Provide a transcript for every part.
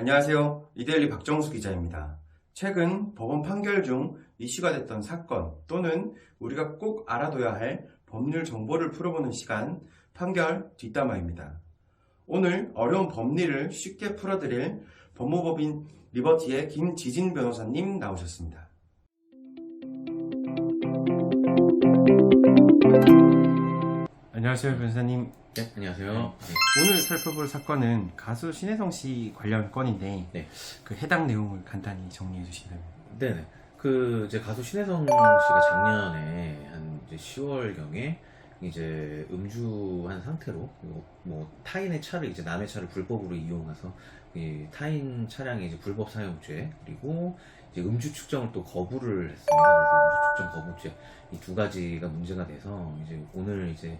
안녕하세요. 이데일리 박정수 기자입니다. 최근 법원 판결 중 이슈가 됐던 사건 또는 우리가 꼭 알아둬야 할 법률 정보를 풀어보는 시간, 판결 뒷담화입니다. 오늘 어려운 법리를 쉽게 풀어드릴 법무법인 리버티의 김지진 변호사님 나오셨습니다. 안녕하세요, 변호사님. 네, 안녕하세요. 오늘 살펴볼 사건은 가수 신혜성 씨 관련 건인데 네. 그 해당 내용을 간단히 정리해 주시면. 네네. 이제 가수 신혜성 씨가 작년에 한 이제 10월경에 이제 음주한 상태로 뭐 타인의 차를 이제 남의 차를 불법으로 이용해서 이 타인 차량의 이제 불법 사용죄 그리고 이제 음주 측정을 또 거부를 했습니다. 그래서 음주 측정 거부죄 이 두 가지가 문제가 돼서 이제 오늘 이제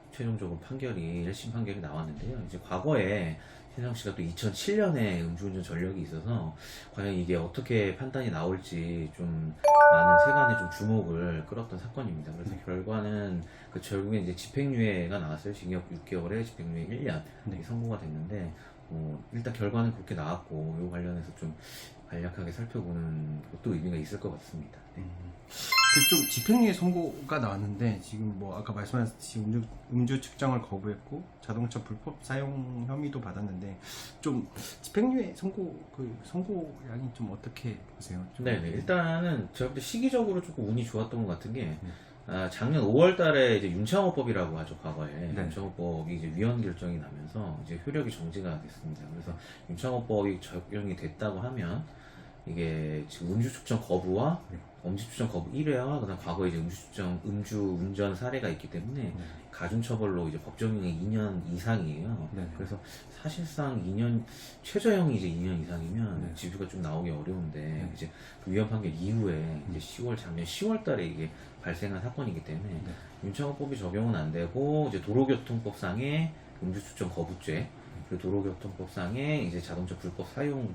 최종적으로 판결이 1심 판결이 나왔는데요. 이제 과거에 신혜성 씨가 또 2007년에 음주운전 전력이 있어서 과연 이게 어떻게 판단이 나올지 좀 많은 세간의 좀 주목을 끌었던 사건입니다. 그래서 결과는 결국에 이제 집행유예가 나왔어요. 징역 6개월에 집행유예 1년 선고가 됐는데 일단 결과는 그렇게 나왔고 이 관련해서 좀 간략하게 살펴보는 것도 의미가 있을 것 같습니다. 네. 좀 집행유예 선고가 나왔는데 지금 뭐 아까 말씀하셨듯이 음주 측정을 거부했고 자동차 불법 사용 혐의도 받았는데 좀 집행유예 선고량이 좀 어떻게 보세요? 네네. 일단은 제가 볼 때 시기적으로 조금 운이 좋았던 것 같은 게 작년 5월달에 이제 윤창호법이라고 하죠, 과거에. 네. 윤창호법이 이제 위헌 결정이 나면서 이제 효력이 정지가 됐습니다. 그래서 윤창호법이 적용이 됐다고 하면 이게 지금 음주 측정 거부와 음주 측정 거부 1회와 그다음 과거에 이제 음주 운전 사례가 있기 때문에 가중처벌로 이제 법정형이 2년 이상이에요. 네. 그래서 사실상 2년 최저형이 이제 2년 이상이면 집유가 좀 나오기 어려운데 이제 그 위헌 판결 이후에 이제 작년 10월달에 이게 발생한 사건이기 때문에 윤창호법이 적용은 안 되고 이제 도로교통법상의 음주 측정 거부죄 그리고 도로교통법상의 이제 자동차 불법 사용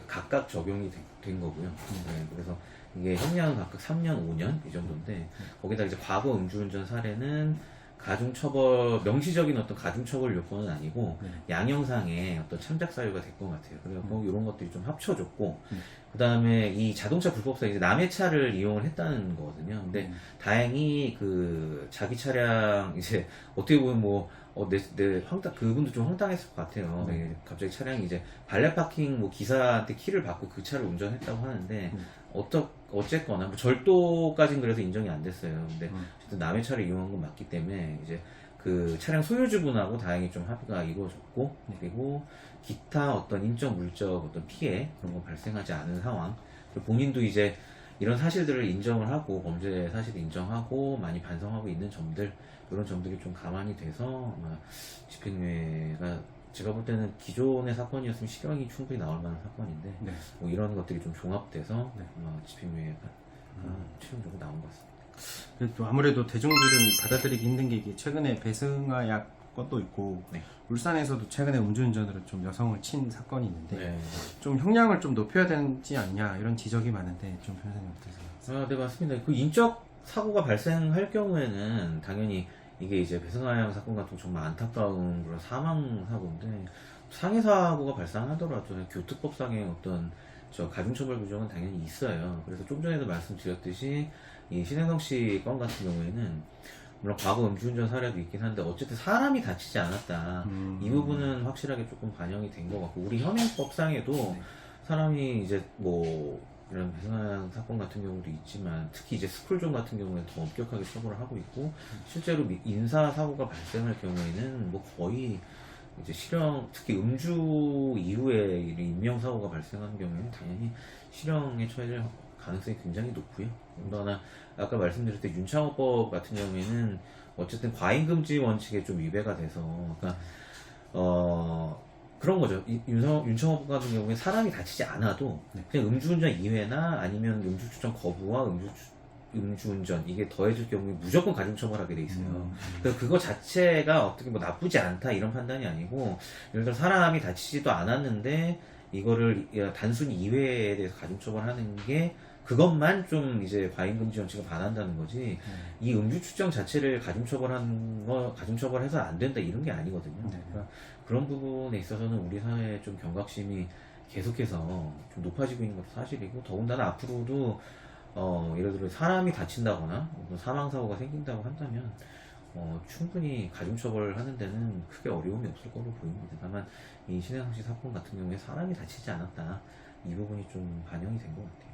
각각 적용이 된 거고요. 네, 그래서 이게 형량은 각각 3년, 5년 이 정도인데 거기다 이제 과거 음주운전 사례는 가중처벌 명시적인 어떤 가중처벌 요건은 아니고 양형상의 어떤 참작 사유가 될 것 같아요. 그래서 이런 것들이 좀 합쳐졌고 그 다음에 이 자동차 불법사 이제 남의 차를 이용을 했다는 거거든요. 근데 다행히 그 자기 차량 이제 어떻게 보면 그분도 좀 황당했을 것 같아요. 갑자기 차량이 이제 발레 파킹 기사한테 키를 받고 그 차를 운전했다고 하는데 어쨌거나 절도까지는 그래서 인정이 안 됐어요. 근데 어쨌든 남의 차를 이용한 건 맞기 때문에 이제 그 차량 소유주분하고 다행히 좀 합의가 이루어졌고 그리고 기타 어떤 인적 물적 어떤 피해 그런 거 발생하지 않은 상황 그리고 본인도 이제 이런 사실들을 인정을 하고 범죄 사실을 인정하고 많이 반성하고 있는 점들 이런 점들이 좀 감안이 돼서 아마 집행유예가 제가 볼 때는 기존의 사건이었으면 실형이 충분히 나올 만한 사건인데 이런 것들이 좀 종합돼서 집행유예가 최종적으로 나온 것 같습니다. 또 아무래도 대중들은 받아들이기 힘든 게 이게 최근에 배승하약 것도 있고 울산에서도 최근에 음주운전으로 좀 여성을 친 사건이 있는데 좀 형량을 좀 높여야 되지 않냐 이런 지적이 많은데 좀 변호사님 어떠세요? 네, 맞습니다. 그 인적 사고가 발생할 경우에는 당연히 이게 이제 배승하양 사건 같은 정말 안타까운 그런 사망 사고인데 상해 사고가 발생하더라도 교특법상의 어떤 가중처벌 규정은 당연히 있어요. 그래서 좀 전에도 말씀드렸듯이 이 신혜성 씨 건 같은 경우에는 물론 과거 음주운전 사례도 있긴 한데 어쨌든 사람이 다치지 않았다. 이 부분은 확실하게 조금 반영이 된 것 같고 우리 현행법상에도 사람이 이제 이런 배승하양 사건 같은 경우도 있지만 특히 이제 스쿨존 같은 경우에는 더 엄격하게 처벌을 하고 있고 실제로 인사 사고가 발생할 경우에는 거의 이제 실형 특히 음주 이후에 인명 사고가 발생하는 경우에는 당연히 실형에 처해질 가능성이 굉장히 높고요. 더나 아까 말씀드렸을 때 윤창호법 같은 경우에는 어쨌든 과잉금지 원칙에 좀 위배가 돼서 그러니까 그런 거죠. 윤창호법 같은 경우에 사람이 다치지 않아도 그냥 음주운전 2회나 아니면 음주 측정 거부와 음주운전 이게 더해질 경우에 무조건 가중처벌하게 돼 있어요. 그래서 그거 자체가 어떻게 나쁘지 않다 이런 판단이 아니고 예를 들어 사람이 다치지도 않았는데 이거를 단순히 2회에 대해서 가중처벌하는 게 그것만 좀 이제 과잉금지 원칙에 반한다는 거지 이 음주 측정 자체를 가중처벌해서 안 된다 이런 게 아니거든요. 그러니까 그런 부분에 있어서는 우리 사회에 좀 경각심이 계속해서 좀 높아지고 있는 것도 사실이고, 더군다나 앞으로도 예를 들어 사람이 다친다거나 뭐 사망사고가 생긴다고 한다면 충분히 가중처벌하는 데는 크게 어려움이 없을 거로 보입니다. 다만 이 신혜성 씨 사건 같은 경우에 사람이 다치지 않았다, 이 부분이 좀 반영이 된 것 같아요.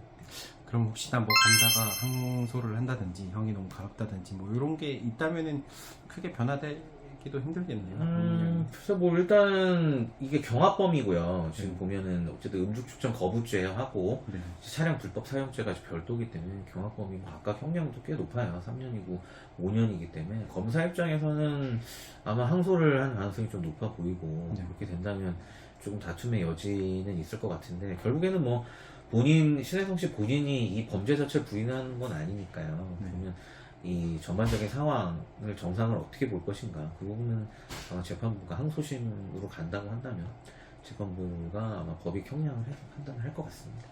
그럼 혹시나 뭐 검사가 항소를 한다든지 형이 너무 가볍다든지 뭐 이런 게 있다면은 크게 변화되기도 힘들겠네요. 그래서 뭐 일단은 이게 경합범이고요. 지금 네. 보면은 어쨌든 음주축전 거부죄하고 네. 차량 불법 사용죄가 별도이기 때문에 경합범이고 각각 형량도 꽤 높아요. 3년이고 5년이기 때문에 검사 입장에서는 아마 항소를 한 가능성이 좀 높아 보이고, 네. 그렇게 된다면 조금 다툼의 여지는 있을 것 같은데, 결국에는 뭐 신혜성 씨 본인이 이 범죄 자체를 부인하는 건 아니니까요. 네. 그러면 이 전반적인 상황을, 정상을 어떻게 볼 것인가, 그 부분은 아마 재판부가 항소심으로 간다고 한다면 재판부가 아마 법익 형량을 판단을 할 것 같습니다.